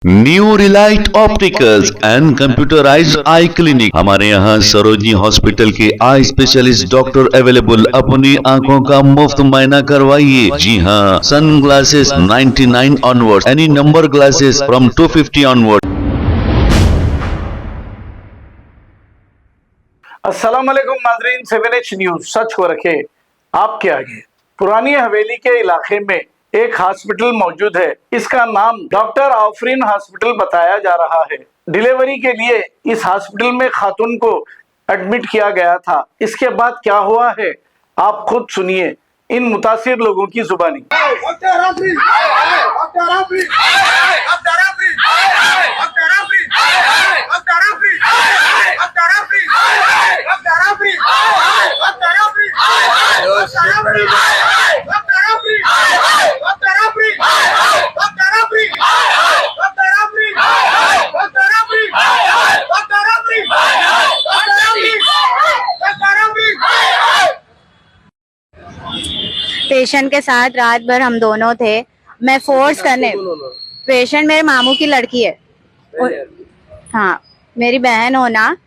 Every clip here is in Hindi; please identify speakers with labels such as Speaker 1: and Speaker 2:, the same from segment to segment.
Speaker 1: New Relight opticals and computerised I clinic. हमारे यहाँ सरोजनी हॉस्पिटल के आई स्पेशलिस्ट डॉक्टर अवेलेबल। अपनी आंखों का मुफ्त मुआयना करवाइए। जी हाँ, sunglasses 99 onward, any number glasses from 250 onward.
Speaker 2: अस्सलाम वालेकुम नाजरीन, 7H न्यूज सच को रखे आपके आगे। पुरानी हवेली के इलाके में एक हॉस्पिटल मौजूद है। इसका नाम डॉक्टर आफरीन हॉस्पिटल बताया जा रहा है। डिलीवरी के लिए इस हॉस्पिटल में खातून को एडमिट किया गया था। इसके बाद क्या हुआ है आप खुद सुनिए इन मुतासिर लोगों की जुबानी।
Speaker 3: पेशेंट के साथ रात भर हम दोनों थे। मैं फोर्स करने, पेशेंट मेरे मामू की लड़की है। हाँ, मेरी बहन हो ना,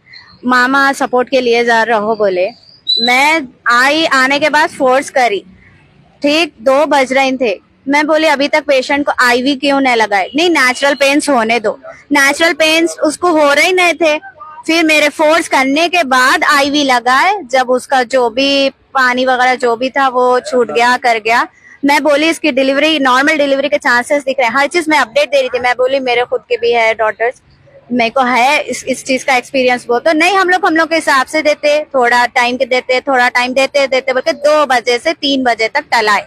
Speaker 3: मामा सपोर्ट के लिए जा रहो बोले। मैं आने के बाद फोर्स करी। ठीक 2 बज रहे थे। मैं बोली अभी तक पेशेंट को आईवी क्यों नहीं लगाए? नहीं, नेचुरल पेन्स होने दो। नेचुरल पेन्स उसको हो रहे ही नहीं थे। फिर मेरे फोर्स करने के बाद आईवी लगाए। जब उसका जो भी पानी वगैरह जो भी था वो छूट गया, कर गया। मैं बोली इसकी डिलीवरी, नॉर्मल डिलीवरी के चांसेस दिख रहे हैं। हर चीज मैं अपडेट दे रही थी। मैं बोली मेरे खुद के भी है डॉटर्स, मेरे को है इस चीज का एक्सपीरियंस। वो तो नहीं, हम लोग के हिसाब से देते, थोड़ा टाइम के देते, थोड़ा टाइम देते बल्कि 2 बजे से 3 बजे तक टलाए।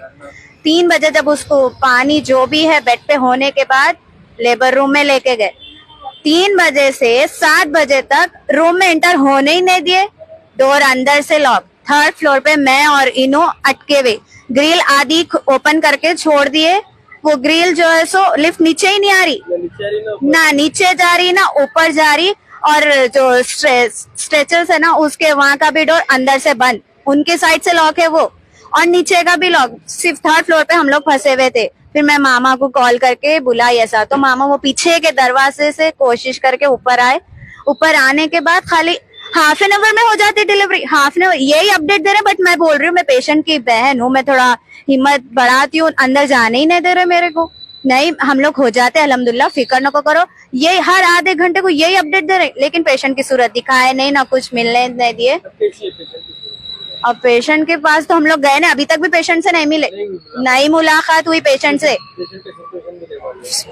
Speaker 3: 3 बजे जब उसको पानी जो भी है बेड पे होने के बाद लेबर रूम में लेके गए। 3 बजे से 7 बजे तक रूम में एंटर होने ही नहीं दिए। डोर अंदर से लॉक। 3rd फ्लोर पे मैं और इनो अटके हुए। ग्रिल आदि ओपन करके छोड़ दिए। वो ग्रिल जो है सो लिफ्ट नीचे ही नहीं आ रही, ना नीचे जा रही ना ऊपर जा रही। और जो स्ट्रेचर्स है ना उसके वहां का भी डोर अंदर से बंद, उनके साइड से लॉक है वो, और नीचे का भी लॉक। सिर्फ 3rd फ्लोर पे हम लोग फंसे हुए थे। फिर मैं मामा को कॉल करके बुलाई ऐसा, तो मामा वो पीछे के दरवाजे से कोशिश करके ऊपर आए। ऊपर आने के बाद खाली ½ एन आवर में हो जाती डिलीवरी। ½ एन आवर यही अपडेट दे रहे। बट मैं बोल रही हूँ मैं पेशेंट की बहन हूँ, मैं थोड़ा हिम्मत बढ़ाती हूँ। अंदर जाने ही नहीं दे रहे मेरे को। नहीं, हम लोग हो जाते अल्हम्दुलिल्लाह, फिक्र न करो। ये हर आधे घंटे को यही अपडेट दे रहे, लेकिन पेशेंट की सूरत दिखाए नहीं, ना कुछ मिलने नहीं दिए। अब पेशेंट के पास तो हम लोग गए ना, अभी तक भी पेशेंट से नहीं मिले, नहीं मुलाकात हुई पेशेंट से।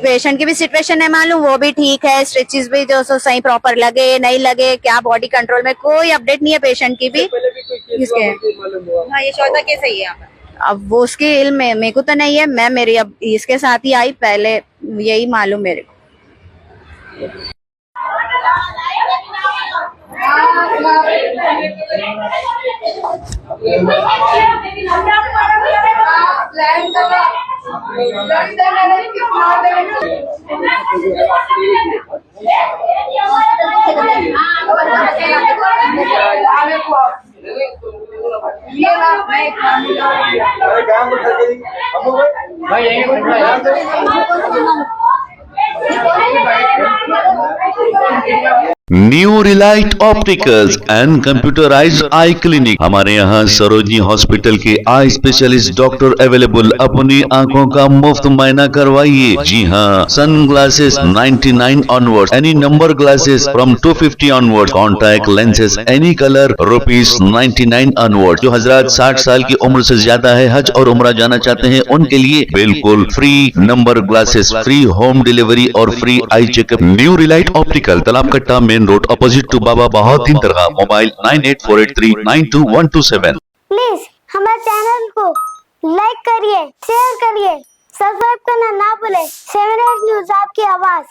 Speaker 3: पेशेंट की भी सिचुएशन नहीं मालूम, वो भी ठीक है। स्टिचेस भी जो सो सही प्रॉपर लगे नहीं लगे, क्या बॉडी कंट्रोल में, कोई अपडेट नहीं है पेशेंट की भी। किसके? हाँ, ये शौता के सही है। अब वो उसके इल्म में, मेरे को तो नहीं है। मैं मेरी अब इसके साथ ही आई, पहले यही मालूम मेरे को।
Speaker 1: New Relight opticals and computerised I clinic. हमारे यहाँ सरोजनी हॉस्पिटल के आई स्पेशलिस्ट डॉक्टर अवेलेबल। अपनी आंखों का मुफ्त मुआयना करवाइए। जी हाँ, sunglasses 99 onward, any number glasses from 250 onward, contact lenses any colour ₹99 onward. जो हजरात 60 साल की उम्र से ज्यादा है, हज और उम्रा जाना चाहते हैं, उनके लिए बिल्कुल free number glasses, free home delivery और free eye checkup. New relight optical, Talab Katta, main road, opposite to Baba Bahauddin दरगाह। मोबाइल 9848392127।
Speaker 4: प्लीज हमारे चैनल को लाइक करिए, शेयर करिए, सब्सक्राइब करना ना भूले। 7H न्यूज आपकी आवाज।